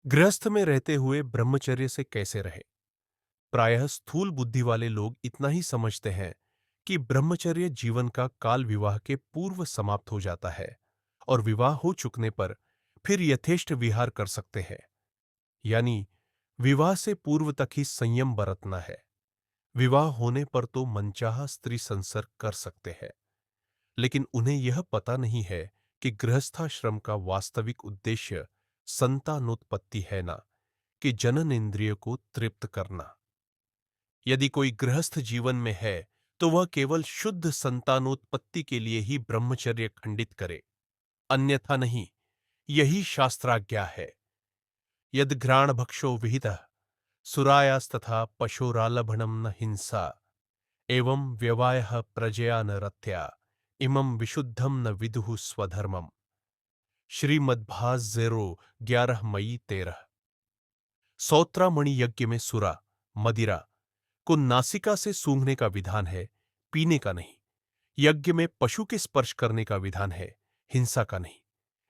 गृहस्थ में रहते हुए ब्रह्मचर्य से कैसे रहे। प्रायः स्थूल बुद्धि वाले लोग इतना ही समझते हैं कि ब्रह्मचर्य जीवन का काल विवाह के पूर्व समाप्त हो जाता है और विवाह हो चुकने पर फिर यथेष्ट विहार कर सकते हैं। यानी विवाह से पूर्व तक ही संयम बरतना है। विवाह होने पर तो मनचाहा स्त्री संसर्ग कर सकते हैं, लेकिन उन्हें यह पता नहीं है कि गृहस्थाश्रम का वास्तविक उद्देश्य संतानोत्पत्ति है, ना कि जनन इंद्रिय को तृप्त करना। यदि कोई गृहस्थ जीवन में है तो वह केवल शुद्ध संतानोत्पत्ति के लिए ही ब्रह्मचर्य खंडित करे, अन्यथा नहीं। यही शास्त्राज्ञा है। यद घ्राण भक्षो विहितः सुरायास्तथा पशोरालभणम न हिंसा एवं व्यवायः प्रजया न रत्या इमं विशुद्धम न विदुः स्वधर्मम। श्रीमद्भास 11 मई 13। सौत्रामणि यज्ञ में सुरा, मदिरा को नासिका से सूंघने का विधान है, पीने का नहीं। यज्ञ में पशु के स्पर्श करने का विधान है, हिंसा का नहीं।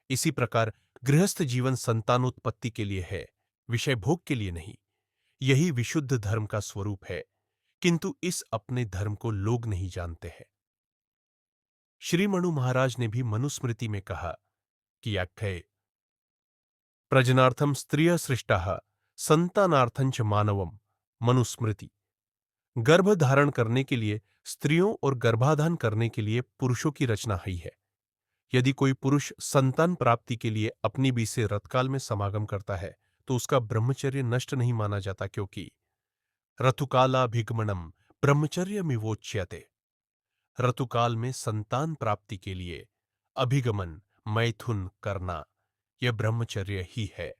इसी प्रकार गृहस्थ जीवन संतानोत्पत्ति के लिए है, विषय भोग के लिए नहीं। यही विशुद्ध धर्म का स्वरूप है, किंतु इस अपने धर्म को लोग नहीं जानते हैं। श्री मनु महाराज ने भी मनुस्मृति में कहा कि आख्ये प्रजनार्थम स्त्रिय सृष्टाः संतानार्थंच मानवम। मनुस्मृति। गर्भ धारण करने के लिए स्त्रियों और गर्भाधान करने के लिए पुरुषों की रचना हुई है। यदि कोई पुरुष संतान प्राप्ति के लिए अपनी बीच से रतकाल में समागम करता है तो उसका ब्रह्मचर्य नष्ट नहीं माना जाता, क्योंकि ऋतुकालाभिगमनम ब्रह्मचर्यमिवोच्यते। ऋतुकाल में संतान प्राप्ति के लिए अभिगमन, मैथुन करना, यह ब्रह्मचर्य ही है।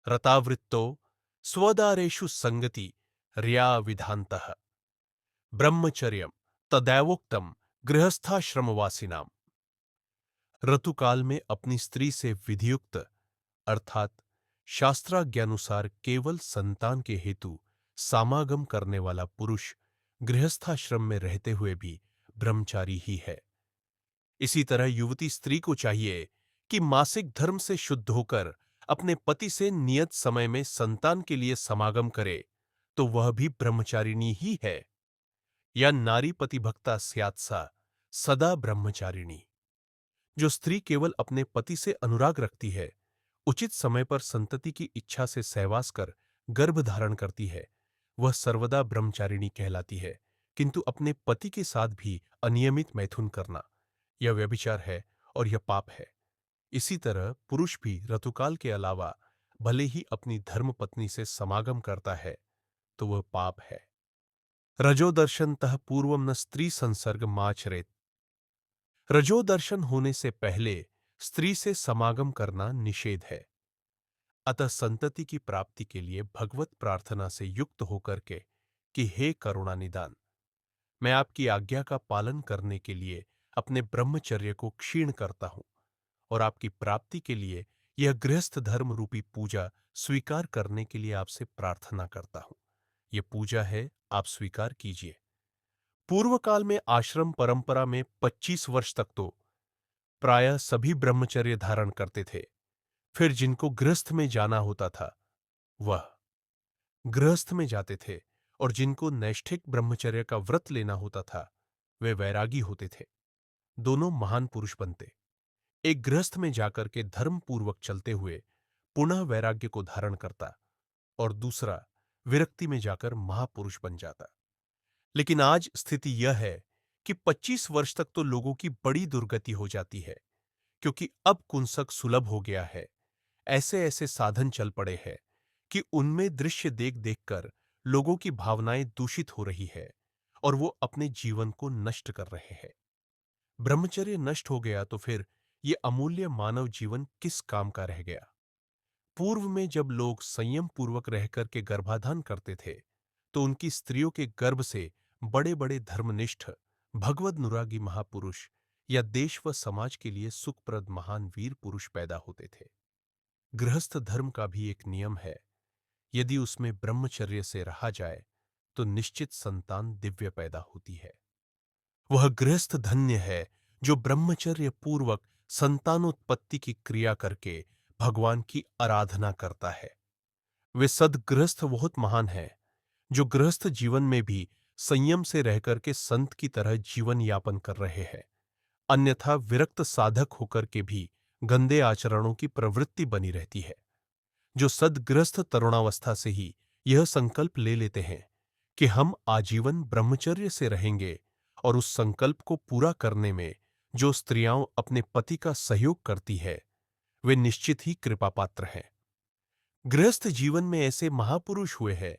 रतावृत्तो स्वदारेषु संगति रिया विधान्तः ब्रह्मचर्यम तदैवोक्तम गृहस्थाश्रमवासिनाम। ऋतुकाल में अपनी स्त्री से विधियुक्त अर्थात शास्त्राज्ञानुसार केवल संतान के हेतु समागम करने वाला पुरुष गृहस्थाश्रम में रहते हुए भी ब्रह्मचारी ही है। इसी तरह युवती स्त्री को चाहिए कि मासिक धर्म से शुद्ध होकर अपने पति से नियत समय में संतान के लिए समागम करे, तो वह भी ब्रह्मचारिणी ही है। या नारी पतिभक्ता स्यात् सा सदा ब्रह्मचारिणी। जो स्त्री केवल अपने पति से अनुराग रखती है, उचित समय पर संतति की इच्छा से सहवास कर गर्भ धारण करती है, वह सर्वदा ब्रह्मचारिणी कहलाती है। किंतु अपने पति के साथ भी अनियमित मैथुन करना यह व्यभिचार है और यह पाप है। इसी तरह पुरुष भी ऋतुकाल के अलावा भले ही अपनी धर्मपत्नी से समागम करता है तो वह पाप है। रजोदर्शनतः पूर्वम न स्त्री संसर्ग माचरेत। रजोदर्शन होने से पहले स्त्री से समागम करना निषेध है। अतः संतति की प्राप्ति के लिए भगवत प्रार्थना से युक्त होकर के कि हे करुणा निदान, मैं आपकी आज्ञा का पालन करने के लिए अपने ब्रह्मचर्य को क्षीण करता हूं और आपकी प्राप्ति के लिए यह गृहस्थ धर्म रूपी पूजा स्वीकार करने के लिए आपसे प्रार्थना करता हूं। यह पूजा है, आप स्वीकार कीजिए। पूर्व काल में आश्रम परंपरा में 25 वर्ष तक तो प्रायः सभी ब्रह्मचर्य धारण करते थे। फिर जिनको गृहस्थ में जाना होता था वह गृहस्थ में जाते थे, और जिनको नैष्ठिक ब्रह्मचर्य का व्रत लेना होता था वे वैरागी होते थे। दोनों महान पुरुष बनते। एक गृहस्थ में जाकर के धर्म पूर्वक चलते हुए पुनः वैराग्य को धारण करता और दूसरा विरक्ति में जाकर महापुरुष बन जाता। लेकिन आज स्थिति यह है कि 25 वर्ष तक तो लोगों की बड़ी दुर्गति हो जाती है, क्योंकि अब कुंसक सुलभ हो गया है। ऐसे ऐसे साधन चल पड़े हैं कि उनमें दृश्य देख देखकर लोगों की भावनाएं दूषित हो रही है और वो अपने जीवन को नष्ट कर रहे हैं। ब्रह्मचर्य नष्ट हो गया तो फिर ये अमूल्य मानव जीवन किस काम का रह गया। पूर्व में जब लोग संयम पूर्वक रहकर के गर्भाधान करते थे तो उनकी स्त्रियों के गर्भ से बड़े बड़े धर्मनिष्ठ भगवदनुरागी महापुरुष या देश व समाज के लिए सुखप्रद महान वीर पुरुष पैदा होते थे। गृहस्थ धर्म का भी एक नियम है, यदि उसमें ब्रह्मचर्य से रहा जाए तो निश्चित संतान दिव्य पैदा होती है। वह गृहस्थ धन्य है जो ब्रह्मचर्य पूर्वक संतानोत्पत्ति की क्रिया करके भगवान की आराधना करता है। वे सद्गृहस्थ बहुत महान हैं, जो गृहस्थ जीवन में भी संयम से रहकर के संत की तरह जीवन यापन कर रहे हैं। अन्यथा विरक्त साधक होकर के भी गंदे आचरणों की प्रवृत्ति बनी रहती है। जो सद्गृहस्थ तरुणावस्था से ही यह संकल्प ले लेते हैं कि हम आजीवन ब्रह्मचर्य से रहेंगे, और उस संकल्प को पूरा करने में जो स्त्रियां अपने पति का सहयोग करती है, वे निश्चित ही कृपा पात्र हैं। गृहस्थ जीवन में ऐसे महापुरुष हुए हैं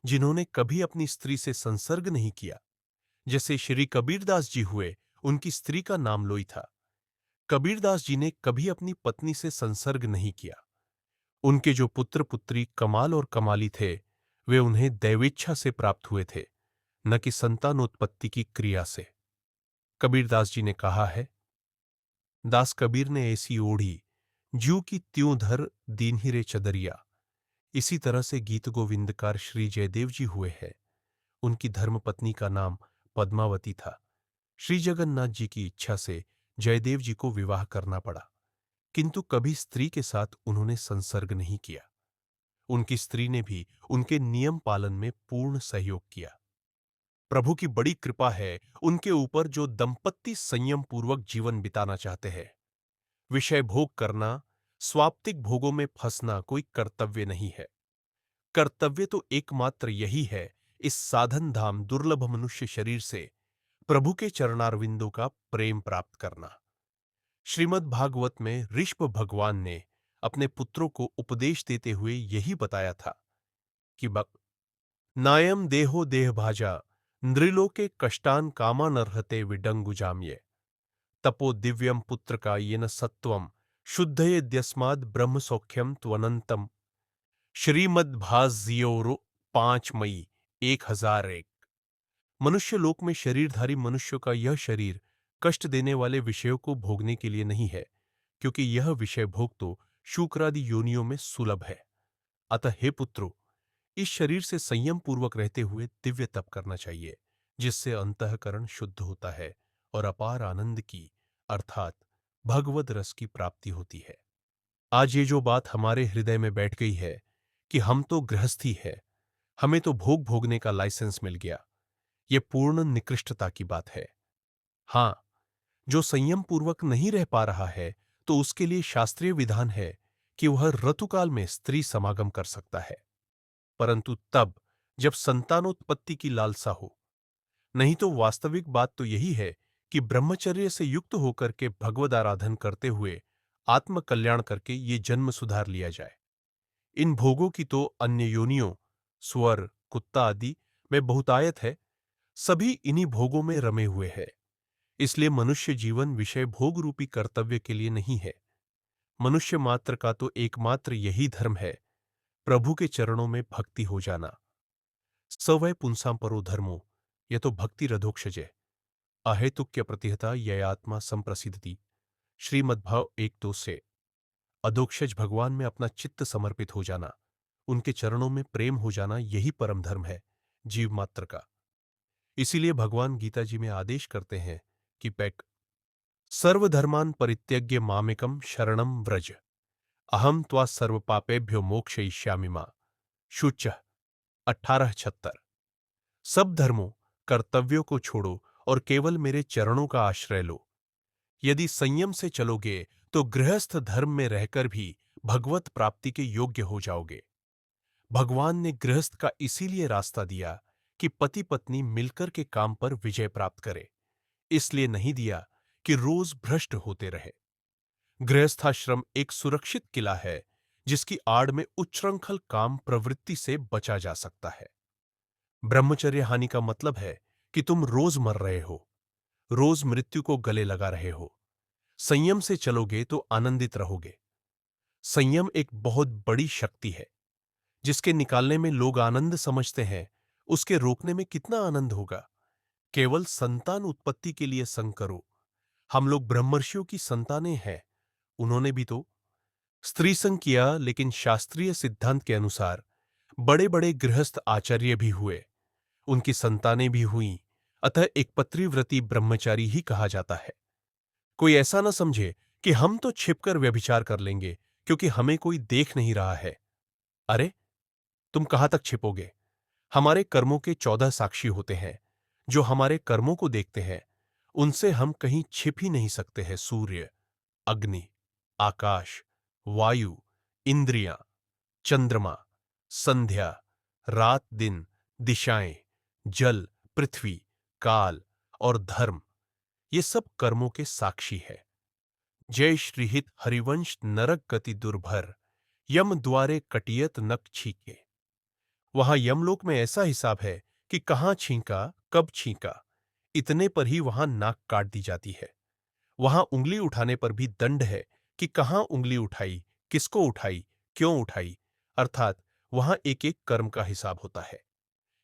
जिन्होंने कभी अपनी स्त्री से संसर्ग नहीं किया। जैसे श्री कबीरदास जी हुए, उनकी स्त्री का नाम लोई था। कबीरदास जी ने कभी अपनी पत्नी से संसर्ग नहीं किया। उनके जो पुत्र पुत्री कमाल और कमाली थे, वे उन्हें दैवेच्छा से प्राप्त हुए थे, न कि संतानोत्पत्ति की क्रिया से। कबीरदास जी ने कहा है, दास कबीर ने ऐसी ओढ़ी ज्यों की त्यों धर दीन्ही रे चदरिया। इसी तरह से गीत गोविंदकार श्री जयदेव जी हुए हैं। उनकी धर्मपत्नी का नाम पद्मावती था। श्री जगन्नाथ जी की इच्छा से जयदेव जी को विवाह करना पड़ा, किंतु कभी स्त्री के साथ उन्होंने संसर्ग नहीं किया। उनकी स्त्री ने भी उनके नियम पालन में पूर्ण सहयोग किया। प्रभु की बड़ी कृपा है उनके ऊपर, जो दंपत्ति संयम पूर्वक जीवन बिताना चाहते हैं। विषय भोग करना, स्वाप्तिक भोगों में फंसना कोई कर्तव्य नहीं है। कर्तव्य तो एकमात्र यही है, इस साधन धाम दुर्लभ मनुष्य शरीर से प्रभु के चरणारविंदों का प्रेम प्राप्त करना। श्रीमद् भागवत में ऋषभ भगवान ने अपने पुत्रों को उपदेश देते हुए यही बताया था कि नायम देहो देह भाजा नृलोके कष्टान कामानर्हते विडंगुजाम्ये तपो दिव्यम पुत्र का येन सत्वम शुद्धयेद्यस्माद् ब्रह्म सौख्यम त्वनंतम। श्रीमद्भागवत 5 मई 1001। मनुष्य लोक में शरीरधारी मनुष्य का यह शरीर कष्ट देने वाले विषयों को भोगने के लिए नहीं है, क्योंकि यह विषय भोग तो शूक्रादि योनियों में सुलभ है। अतः हे पुत्रो, इस शरीर से संयम पूर्वक रहते हुए दिव्य तप करना चाहिए, जिससे अंतःकरण शुद्ध होता है और अपार आनंद की अर्थात भगवद रस की प्राप्ति होती है। आज ये जो बात हमारे हृदय में बैठ गई है कि हम तो गृहस्थी है, हमें तो भोग भोगने का लाइसेंस मिल गया, ये पूर्ण निकृष्टता की बात है। हां, जो संयम पूर्वक नहीं रह पा रहा है, तो उसके लिए शास्त्रीय विधान है कि वह ऋतुकाल में स्त्री समागम कर सकता है, परंतु तब जब संतानोत्पत्ति की लालसा हो। नहीं तो वास्तविक बात तो यही है कि ब्रह्मचर्य से युक्त होकर के भगवद आराधन करते हुए आत्म कल्याण करके ये जन्म सुधार लिया जाए। इन भोगों की तो अन्य योनियों, स्वर, कुत्ता आदि में बहुतायत है। सभी इन्हीं भोगों में रमे हुए हैं। इसलिए मनुष्य जीवन विषय भोग रूपी कर्तव्य के लिए नहीं है। मनुष्य मात्र का तो एकमात्र यही धर्म है, प्रभु के चरणों में भक्ति हो जाना। स वै पुंसां परो धर्मो, यह तो भक्ति रधोक्षजे अहेतुक्य प्रतिहता ययात्मा संप्रसिद्धि। श्रीमद्भाव 1-2 से। अधोक्षज भगवान में अपना चित्त समर्पित हो जाना, उनके चरणों में प्रेम हो जाना, यही परम धर्म है जीव मात्र का। इसीलिए भगवान गीता जी में आदेश करते हैं कि पैक सर्वधर्मान परित्यज्य मामेकम शरणम व्रज, अहम त्वा सर्व पापेभ्यो मोक्षयिष्यामि मां। शुच 18:76। सब धर्मों, कर्तव्यों को छोड़ो और केवल मेरे चरणों का आश्रय लो। यदि संयम से चलोगे तो गृहस्थ धर्म में रहकर भी भगवत प्राप्ति के योग्य हो जाओगे। भगवान ने गृहस्थ का इसीलिए रास्ता दिया कि पति पत्नी मिलकर के काम पर विजय प्राप्त करे, इसलिए नहीं दिया कि रोज भ्रष्ट होते रहे। गृहस्थाश्रम एक सुरक्षित किला है, जिसकी आड़ में उच्छृंखल काम प्रवृत्ति से बचा जा सकता है। ब्रह्मचर्य हानि का मतलब है कि तुम रोज मर रहे हो, रोज मृत्यु को गले लगा रहे हो। संयम से चलोगे तो आनंदित रहोगे। संयम एक बहुत बड़ी शक्ति है, जिसके निकालने में लोग आनंद समझते हैं, उसके रोकने में कितना आनंद होगा। केवल संतान उत्पत्ति के लिए संग करो। हम लोग ब्रह्मर्षियों की संतानें हैं, उन्होंने भी तो स्त्री संग किया, लेकिन शास्त्रीय सिद्धांत के अनुसार बड़े बड़े गृहस्थ आचार्य भी हुए, उनकी संतानें भी हुईं। अतः एक पतिव्रती ब्रह्मचारी ही कहा जाता है। कोई ऐसा न समझे कि हम तो छिपकर व्यभिचार कर लेंगे, क्योंकि हमें कोई देख नहीं रहा है। अरे, तुम कहां तक छिपोगे? हमारे कर्मों के 14 साक्षी होते हैं, जो हमारे कर्मों को देखते हैं। उनसे हम कहीं छिप ही नहीं सकते हैं। सूर्य, अग्नि, आकाश, वायु, इंद्रियां, चंद्रमा, संध्या, रात दिन, दिशाएं, जल, पृथ्वी, काल और धर्म, ये सब कर्मों के साक्षी है। जय श्रीहित हरिवंश नरक गति दुर्भर, यम द्वारे कटियत नक छीके। वहां यमलोक में ऐसा हिसाब है कि कहां छींका, कब छींका, इतने पर ही वहां नाक काट दी जाती है। वहां उंगली उठाने पर भी दंड है कि कहां उंगली उठाई, किसको उठाई, क्यों उठाई। अर्थात वहां एक एक कर्म का हिसाब होता है।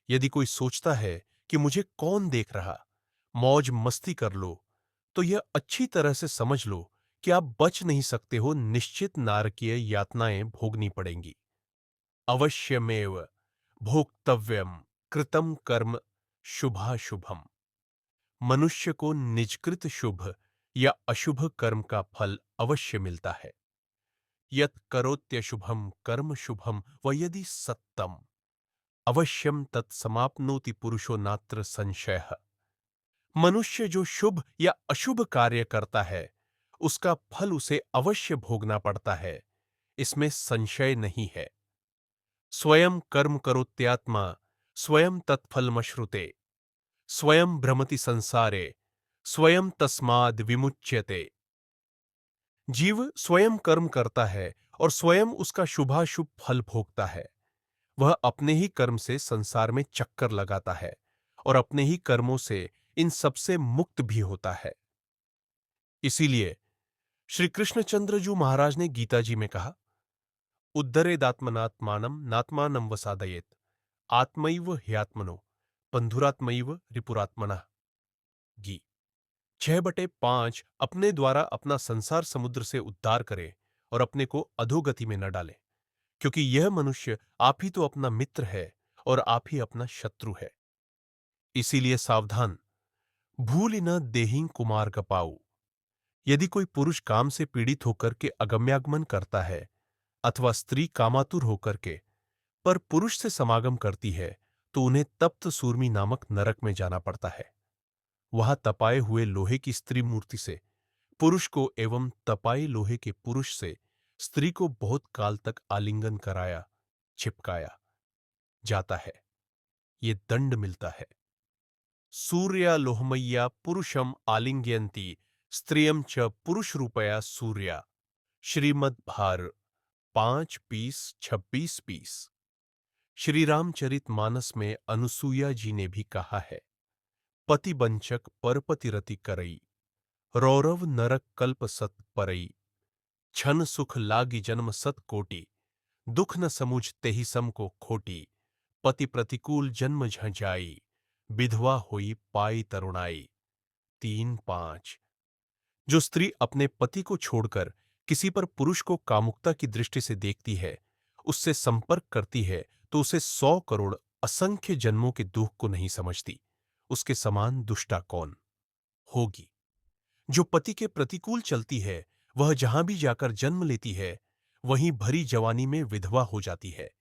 यदि कोई सोचता है कि मुझे कौन देख रहा, मौज मस्ती कर लो, तो यह अच्छी तरह से समझ लो कि आप बच नहीं सकते हो। निश्चित नारकीय यातनाएं भोगनी पड़ेंगी। अवश्यमेव भोक्तव्यम कृतम कर्म शुभाशुभम। मनुष्य को निजकृत शुभ या अशुभ कर्म का फल अवश्य मिलता है। यत् करोत्यशुभम कर्म शुभम व यदि सत्तम अवश्यम तत् समाप्नोति पुरुषो नात्र संशयः। मनुष्य जो शुभ या अशुभ कार्य करता है, उसका फल उसे अवश्य भोगना पड़ता है, इसमें संशय नहीं है। स्वयं कर्म करोत्यात्मा स्वयं तत्फलमश्नुते, स्वयं भ्रमति संसारे स्वयं तस्माद् विमुच्यते। जीव स्वयं कर्म करता है और स्वयं उसका शुभाशुभ फल भोगता है। वह अपने ही कर्म से संसार में चक्कर लगाता है और अपने ही कर्मों से इन सबसे मुक्त भी होता है। इसीलिए श्री कृष्णचंद्र जी महाराज ने गीता जी में कहा, उद्धरेदात्मनात्मानं नात्मानं वसादयेत, आत्मैव ह्यात्मनो बंधुरात्मैव रिपुरात्मनः। गी 6/5 अपने द्वारा अपना संसार समुद्र से उद्धार करे और अपने को अधोगति में न डाले, क्योंकि यह मनुष्य आप ही तो अपना मित्र है और आप ही अपना शत्रु है। इसीलिए सावधान, भूल न देहि कुमार कपाऊ। यदि कोई पुरुष काम से पीड़ित होकर के अगम्यागमन करता है अथवा स्त्री कामातुर होकर के पर पुरुष से समागम करती है, तो उन्हें तप्त सूर्मी नामक नरक में जाना पड़ता है। वहां तपाए हुए लोहे की स्त्री मूर्ति से पुरुष को एवं तपाए लोहे के पुरुष से स्त्री को बहुत काल तक आलिंगन कराया, चिपकाया जाता है। ये दंड मिलता है। सूर्या लोहमय्या पुरुषम आलिंग्यंती स्त्रियम च पुरुष रूपया सूर्या। श्रीमद् भार 5:20-26-20। श्री रामचरित मानस में अनुसुईया जी ने भी कहा है, पति बंचक परपति रति करई, रौरव नरक कल्प सत परई। छन सुख लागी जन्म सत कोटि, दुख न समुझ तेहि सम को खोटी। पति प्रतिकूल जन्म झ जाई, विधवा होई पाई तरुणाई। 3:5। जो स्त्री अपने पति को छोड़कर किसी पर पुरुष को कामुकता की दृष्टि से देखती है, उससे संपर्क करती है, तो उसे 100 करोड़ असंख्य जन्मों के दुख को नहीं समझती। उसके समान दुष्टा कौन होगी। जो पति के प्रतिकूल चलती है, वह जहां भी जाकर जन्म लेती है, वहीं भरी जवानी में विधवा हो जाती है।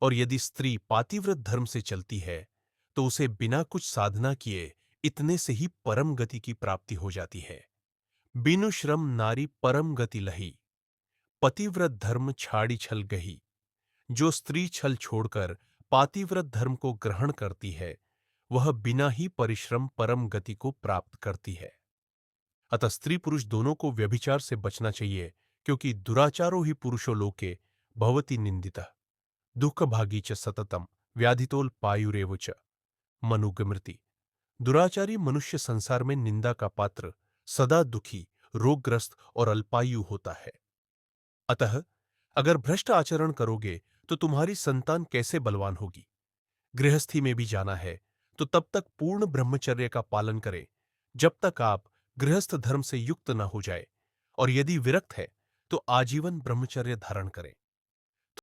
और यदि स्त्री पातिव्रत धर्म से चलती है, तो उसे बिना कुछ साधना किए इतने से ही परम गति की प्राप्ति हो जाती है। बिनु श्रम नारी परम गति लही, पतिव्रत धर्म छाड़ी छल गही। जो स्त्री छल छोड़कर पातिव्रत धर्म को ग्रहण करती है, वह बिना ही परिश्रम परम गति को प्राप्त करती है। अतः स्त्री पुरुष दोनों को व्यभिचार से बचना चाहिए, क्योंकि दुराचारो ही पुरुषो लोके भवति निंदितः दुख भागी च सततम व्याधितोल पायुरेव च। मनुगमृति। दुराचारी मनुष्य संसार में निंदा का पात्र, सदा दुखी, रोगग्रस्त और अल्पायु होता है। अतः अगर भ्रष्ट आचरण करोगे तो तुम्हारी संतान कैसे बलवान होगी। गृहस्थी में भी जाना है तो तब तक पूर्ण ब्रह्मचर्य का पालन करें, जब तक आप गृहस्थ धर्म से युक्त न हो जाए, और यदि विरक्त है तो आजीवन ब्रह्मचर्य धारण करें।